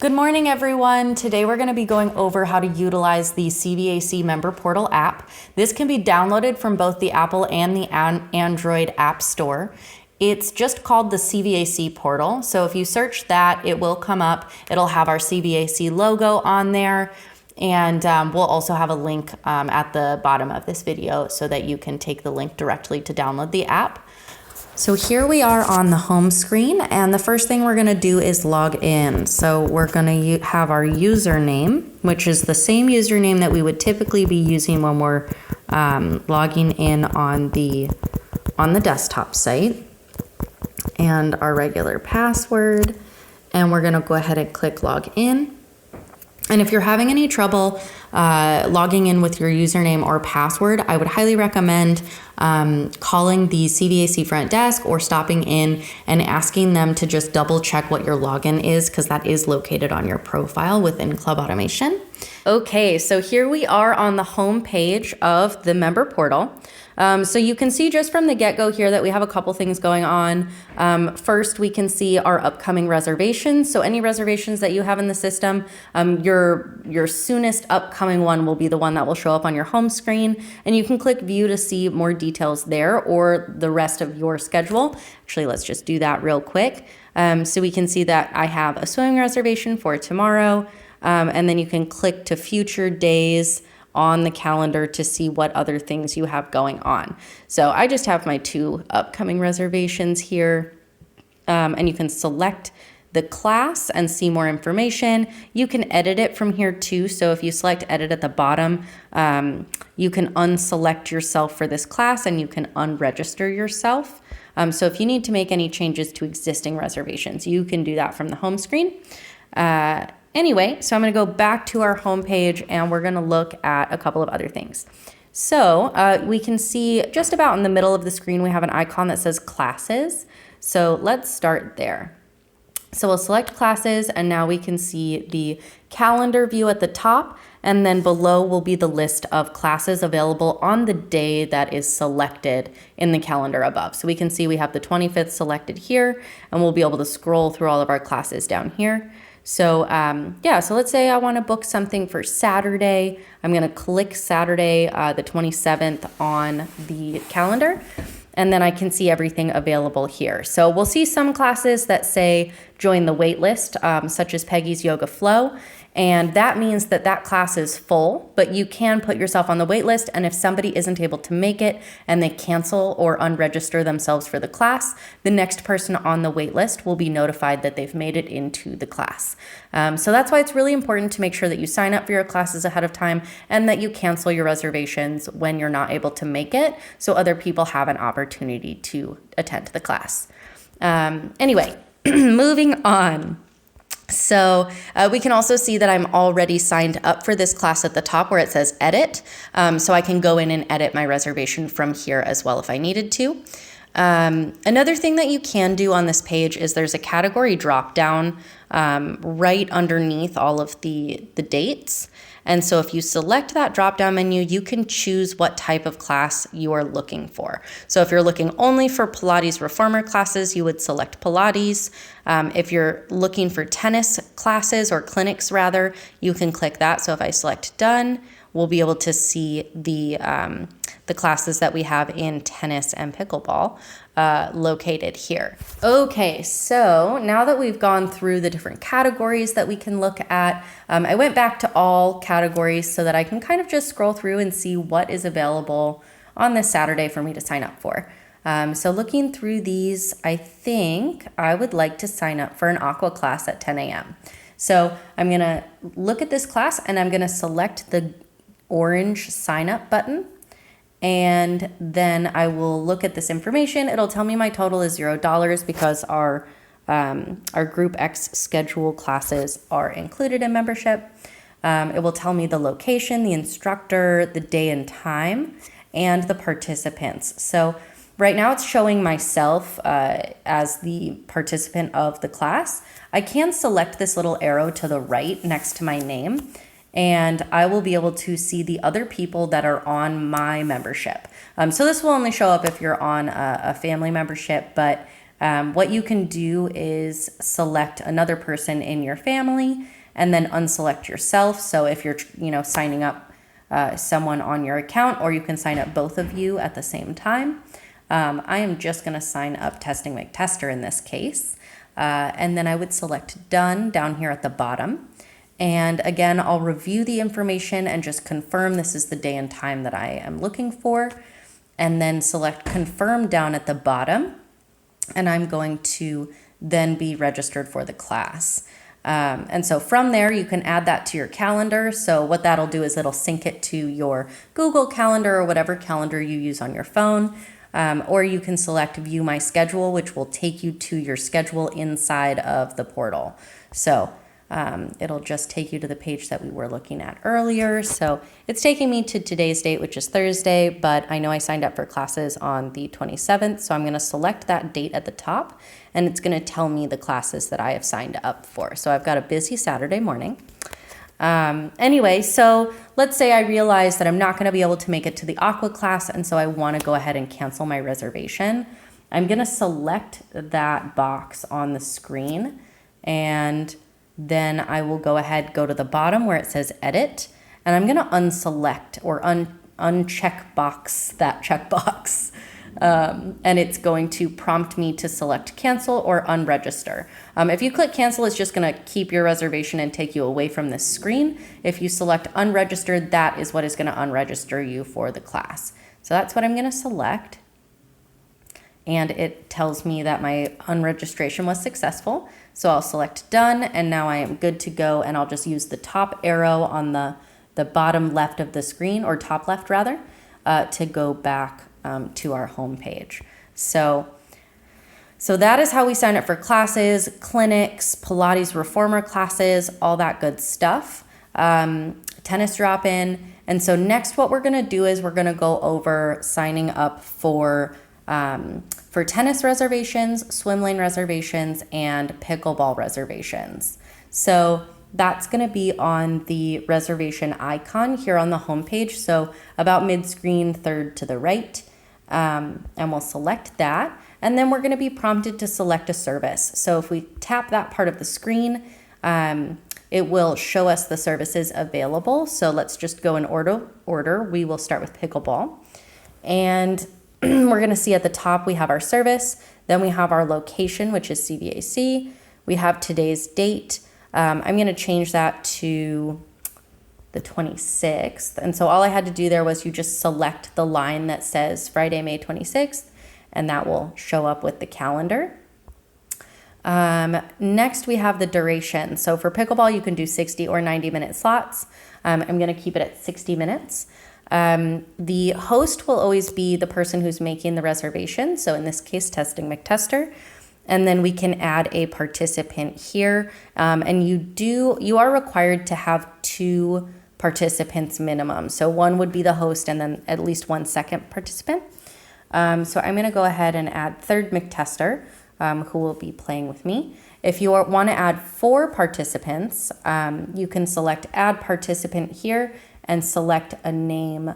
Good morning, everyone. Today we're going to be going over how to utilize the CVAC Member Portal app. This can be downloaded from both the Apple and the Android App Store. It's just called the CVAC Portal. So if you search that, it will come up. It'll have our CVAC logo on there. And we'll also have a link at the bottom of this video so that you can take the link directly to download the app. So here we are on the home screen, and the first thing we're going to do is log in. So we're going to have our username, which is the same username that we would typically be using when we're logging in on the desktop site, and our regular password. And we're going to go ahead and click log in. And if you're having any trouble logging in with your username or password, I would highly recommend calling the CVAC front desk or stopping in and asking them to just double check what your login is, because that is located on your profile within Club Automation. Okay, so here we are on the home page of the member portal. So you can see just from the get-go here that we have a couple things going on. First, we can see our upcoming reservations. So any reservations that you have in the system, your soonest upcoming one will be the one that will show up on your home screen. And you can click view to see more details there or the rest of your schedule. Actually, let's just do that real quick. So we can see that I have a swimming reservation for tomorrow. And then you can click to future days on the calendar to see what other things you have going on. So I just have my 2 upcoming reservations here, and you can select the class and see more information. You can edit it from here too. So if you select edit at the bottom, you can unselect yourself for this class and you can unregister yourself. So if you need to make any changes to existing reservations, you can do that from the home screen. Anyway, so I'm going to go back to our home page and we're going to look at a couple of other things. So we can see just about in the middle of the screen, we have an icon that says classes. So let's start there. So we'll select classes, and now we can see the calendar view at the top, and then below will be the list of classes available on the day that is selected in the calendar above. So we can see we have the 25th selected here, and we'll be able to scroll through all of our classes down here. So so let's say I want to book something for Saturday. I'm going to click Saturday, the 27th on the calendar, and then I can see everything available here. So we'll see some classes that say join the wait list, such as Peggy's Yoga Flow. And that means that that class is full, but you can put yourself on the wait list. And if somebody isn't able to make it and they cancel or unregister themselves for the class, the next person on the wait list will be notified that they've made it into the class. So that's why it's really important to make sure that you sign up for your classes ahead of time and that you cancel your reservations when you're not able to make it, so other people have an opportunity to attend the class. Anyway, moving on. So we can also see that I'm already signed up for this class at the top where it says edit. So I can go in and edit my reservation from here as well if I needed to. Another thing that you can do on this page is there's a category drop down right underneath all of the dates. And so if you select that drop-down menu, you can choose what type of class you are looking for. So if you're looking only for Pilates reformer classes, you would select Pilates. If you're looking for tennis classes or clinics rather, you can click that. So if I select done, we'll be able to see the classes that we have in tennis and pickleball located here. Okay, so now that we've gone through the different categories that we can look at, I went back to all categories so that I can kind of just scroll through and see what is available on this Saturday for me to sign up for. So looking through these, I think I would like to sign up for an aqua class at 10 a.m. So I'm going to look at this class and I'm going to select the orange sign up button. And then I will look at this information. It'll tell me my total is $0 because our Group X schedule classes are included in membership. It will tell me the location, the instructor, the day and time, and the participants. So right now it's showing myself as the participant of the class. I can select this little arrow to the right next to my name, and I will be able to see the other people that are on my membership. So this will only show up if you're on a family membership, but What you can do is select another person in your family and then unselect yourself. So if you're, signing up someone on your account, or you can sign up both of you at the same time. I am just going to sign up Testing McTester in this case. And then I would select Done down here at the bottom. And again, I'll review the information and just confirm this is the day and time that I am looking for. And then select Confirm down at the bottom. And I'm going to then be registered for the class. And so from there, you can add that to your calendar. So what that'll do is it'll sync it to your Google Calendar or whatever calendar you use on your phone. Or you can select View My Schedule, which will take you to your schedule inside of the portal. So it'll just take you to the page that we were looking at earlier. So it's taking me to today's date, which is Thursday, but I know I signed up for classes on the 27th. So I'm going to select that date at the top, and it's going to tell me the classes that I have signed up for. So I've got a busy Saturday morning. Anyway, so let's say I realize that I'm not going to be able to make it to the aqua class, and so I want to go ahead and cancel my reservation. I'm going to select that box on the screen, and then I will go to the bottom where it says edit, and I'm going to unselect or uncheck box that checkbox. And it's going to prompt me to select cancel or unregister. If you click cancel, it's just going to keep your reservation and take you away from this screen. If you select unregistered, that is what is going to unregister you for the class. So that's what I'm going to select. And it tells me that my unregistration was successful. So I'll select done, and now I am good to go. And I'll just use the top arrow on the bottom left of the screen, or top left rather, to go back to our home page. So that is how we sign up for classes, clinics, Pilates reformer classes, all that good stuff. Tennis drop-in. And so next what we're going to do is we're going to go over signing up for tennis reservations, swim lane reservations, and pickleball reservations. So that's going to be on the reservation icon here on the home page. So about mid-screen, third to the right. And we'll select that. And then we're going to be prompted to select a service. So if we tap that part of the screen, it will show us the services available. So let's just go in order. We will start with pickleball. And we're going to see at the top we have our service. Then we have our location, which is CVAC. We have today's date. I'm going to change that to the 26th. And so all I had to do there was you just select the line that says Friday, May 26th, and that will show up with the calendar. Next, we have the duration. So for pickleball, you can do 60 or 90-minute slots. I'm going to keep it at 60 minutes. The host will always be the person who's making the reservation. So in this case, Testing McTester. And then we can add a participant here. And you are required to have 2 participants minimum. So one would be the host and then at least 1 second participant. So I'm going to go ahead and add third McTester, who will be playing with me. If you want to add 4 participants, you can select add participant here and select a name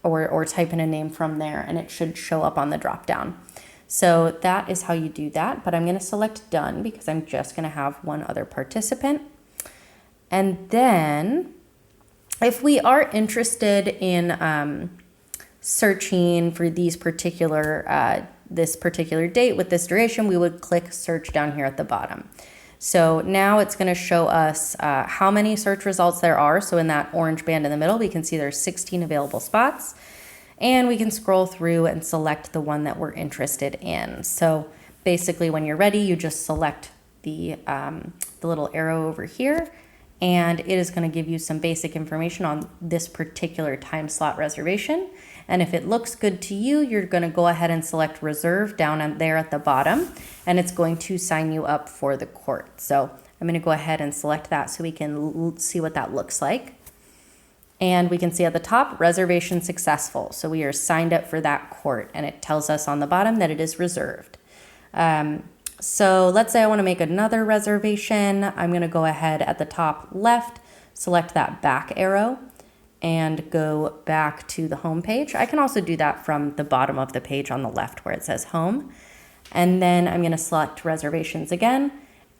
or type in a name from there, and it should show up on the drop down. So that is how you do that, but I'm going to select done because I'm just going to have 1 other participant. And then if we are interested in searching for this particular date with this duration, we would click search down here at the bottom. So now it's going to show us how many search results there are. So in that orange band in the middle, we can see there's 16 available spots. And we can scroll through and select the one that we're interested in. So basically when you're ready, you just select the little arrow over here, and it is going to give you some basic information on this particular time slot reservation. And if it looks good to you, you're going to go ahead and select reserve down there at the bottom, and it's going to sign you up for the court. So I'm going to go ahead and select that so we can see what that looks like. And we can see at the top, reservation successful. So we are signed up for that court, and it tells us on the bottom that it is reserved. So let's say I want to make another reservation. I'm going to go ahead at the top left, select that back arrow, and go back to the home page. I can also do that from the bottom of the page on the left where it says home. And then I'm going to select reservations again,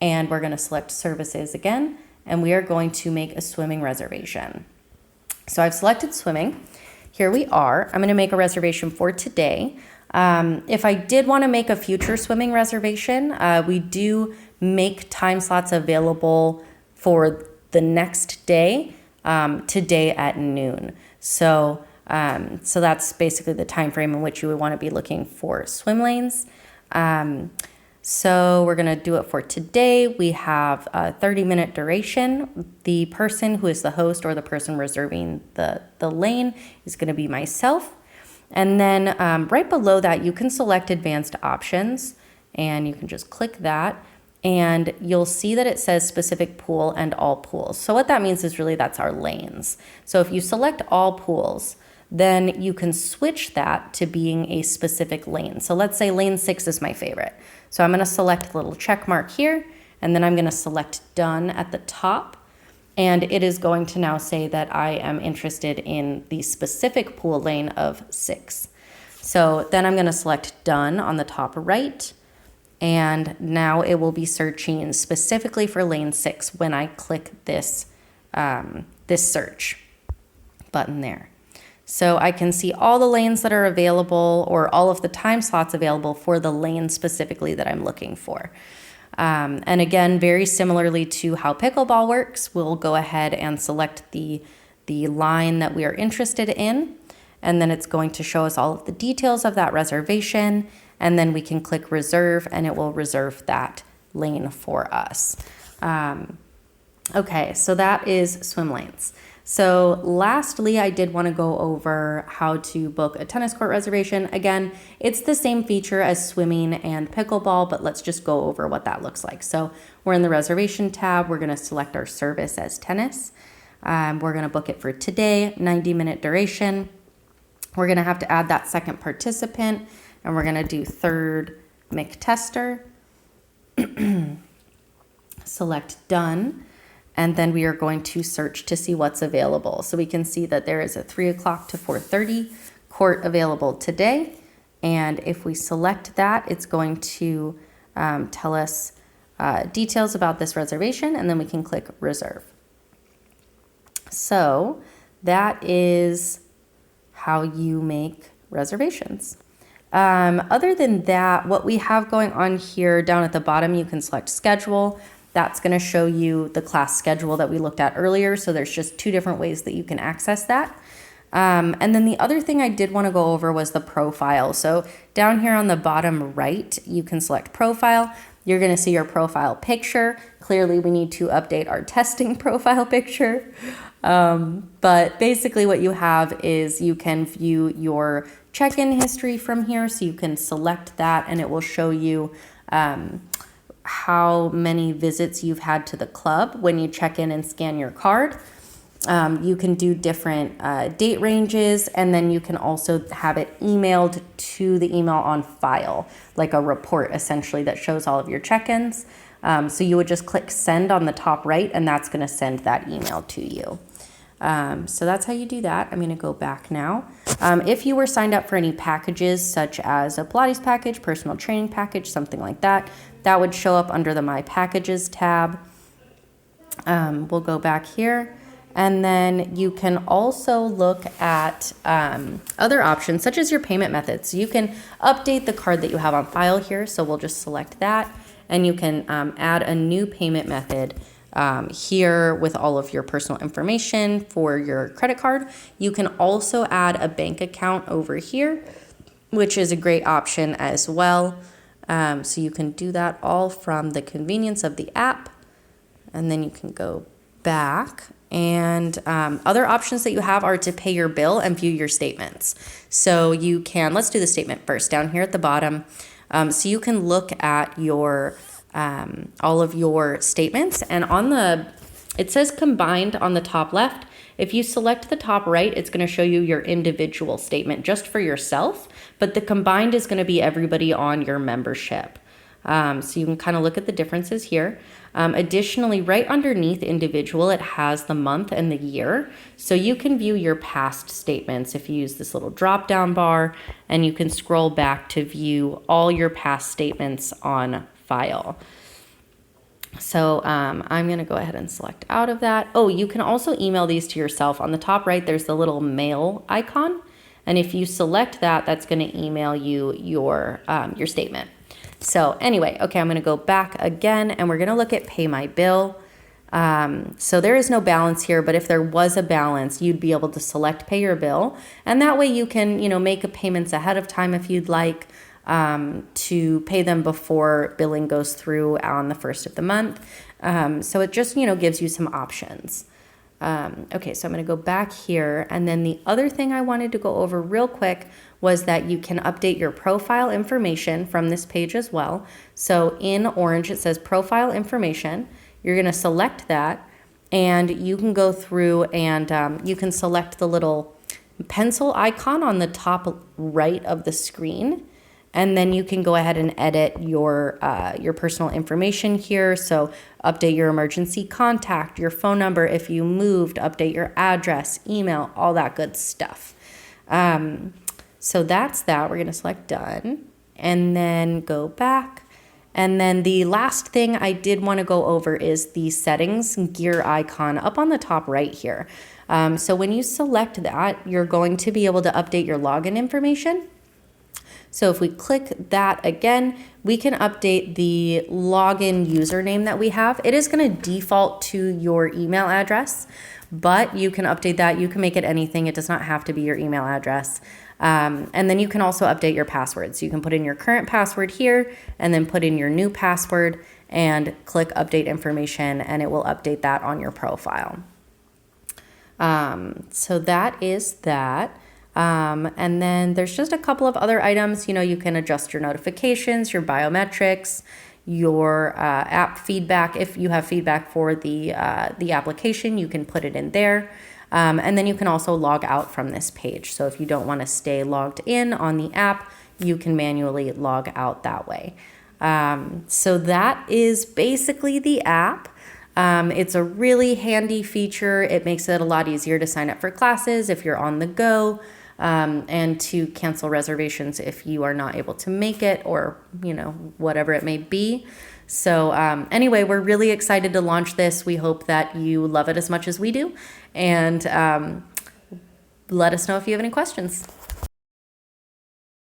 and we're going to select services again, and we are going to make a swimming reservation. So I've selected swimming. Here we are. I'm going to make a reservation for today. If I did want to make a future swimming reservation, we do make time slots available for the next day, today at noon. So that's basically the time frame in which you would want to be looking for swim lanes. So we're going to do it for today. We have a 30-minute duration. The person who is the host or the person reserving the lane is going to be myself. And then right below that, you can select advanced options, and you can just click that, and you'll see that it says specific pool and all pools. So what that means is really that's our lanes. So if you select all pools, then you can switch that to being a specific lane. So let's say lane 6 is my favorite. So I'm going to select a little check mark here, and then I'm going to select done at the top. And it is going to now say that I am interested in the specific pool lane of 6. So then I'm going to select done on the top right. And now it will be searching specifically for lane 6 when I click this, this search button there. So I can see all the lanes that are available, or all of the time slots available for the lane specifically that I'm looking for. And again, very similarly to how pickleball works, we'll go ahead and select the line that we are interested in, and then it's going to show us all of the details of that reservation, and then we can click reserve, and it will reserve that lane for us. Okay, so that is swim lanes. So lastly, I did want to go over how to book a tennis court reservation. Again, it's the same feature as swimming and pickleball, but let's just go over what that looks like. So we're in the reservation tab. We're going to select our service as tennis. We're going to book it for today, 90-minute duration. We're going to have to add that second participant, and we're going to do third McTester. Select done. And then we are going to search to see what's available. So we can see that there is a 3 o'clock to 4:30 court available today. And if we select that, it's going to tell us details about this reservation, and then we can click reserve. So that is how you make reservations. Other than that, what we have going on here down at the bottom, you can select schedule. That's going to show you the class schedule that we looked at earlier. So there's just 2 different ways that you can access that. And then the other thing I did want to go over was the profile. So down here on the bottom right, you can select profile. You're going to see your profile picture. Clearly, we need to update our testing profile picture. But basically what you have is you can view your check-in history from here. So you can select that, and it will show you how many visits you've had to the club when you check in and scan your card. You can do different date ranges, and then you can also have it emailed to the email on file, like a report essentially that shows all of your check-ins. So you would just click send on the top right, and that's going to send that email to you. So that's how you do that. I'm going to go back now. If you were signed up for any packages, such as a Pilates package, personal training package, something like that, that would show up under the My Packages tab. We'll go back here. And then you can also look at other options, such as your payment methods. So you can update the card that you have on file here. So we'll just select that. And you can add a new payment method here with all of your personal information for your credit card. You can also add a bank account over here, which is a great option as well. So you can do that all from the convenience of the app. And then you can go back. And other options that you have are to pay your bill and view your statements. So you can, let's do the statement first down here at the bottom. So you can look at your all of your statements, and it says combined on the top left. If you select the top right, it's going to show you your individual statement just for yourself, but the combined is going to be everybody on your membership. So you can kind of look at the differences here. Additionally, right underneath individual, it has the month and the year. So you can view your past statements if you use this little drop down bar, and you can scroll back to view all your past statements on file. So I'm going to go ahead and select out of that. Oh, you can also email these to yourself. On the top right, there's the little mail icon. And if you select that, that's going to email you your statement. So anyway, okay, I'm going to go back again, and we're going to look at pay my bill. So there is no balance here, but if there was a balance, you'd be able to select pay your bill. And that way you can, make payments ahead of time if you'd like, to pay them before billing goes through on the first of the month. So it just, gives you some options. Okay, so I'm going to go back here. And then the other thing I wanted to go over real quick was that you can update your profile information from this page as well. So in orange, it says profile information. You're going to select that, and you can go through and you can select the little pencil icon on the top right of the screen. And then you can go ahead and edit your personal information here. So update your emergency contact, your phone number if you moved, update your address, email, all that good stuff. So that's that. We're going to select done and then go back. And then the last thing I did want to go over is the settings gear icon up on the top right here. So when you select that, you're going to be able to update your login information. So if we click that again, we can update the login username that we have. It is going to default to your email address, but you can update that. You can make it anything. It does not have to be your email address. And then you can also update your passwords. You can put in your current password here and then put in your new password and click update information, and it will update that on your profile. So that is that. And then there's just a couple of other items. You can adjust your notifications, your biometrics, your app feedback. If you have feedback for the application, you can put it in there. And then you can also log out from this page. So if you don't want to stay logged in on the app, you can manually log out that way. So that is basically the app. It's a really handy feature. It makes it a lot easier to sign up for classes if you're on the go, and to cancel reservations if you are not able to make it, or, whatever it may be. So anyway, we're really excited to launch this. We hope that you love it as much as we do. And let us know if you have any questions.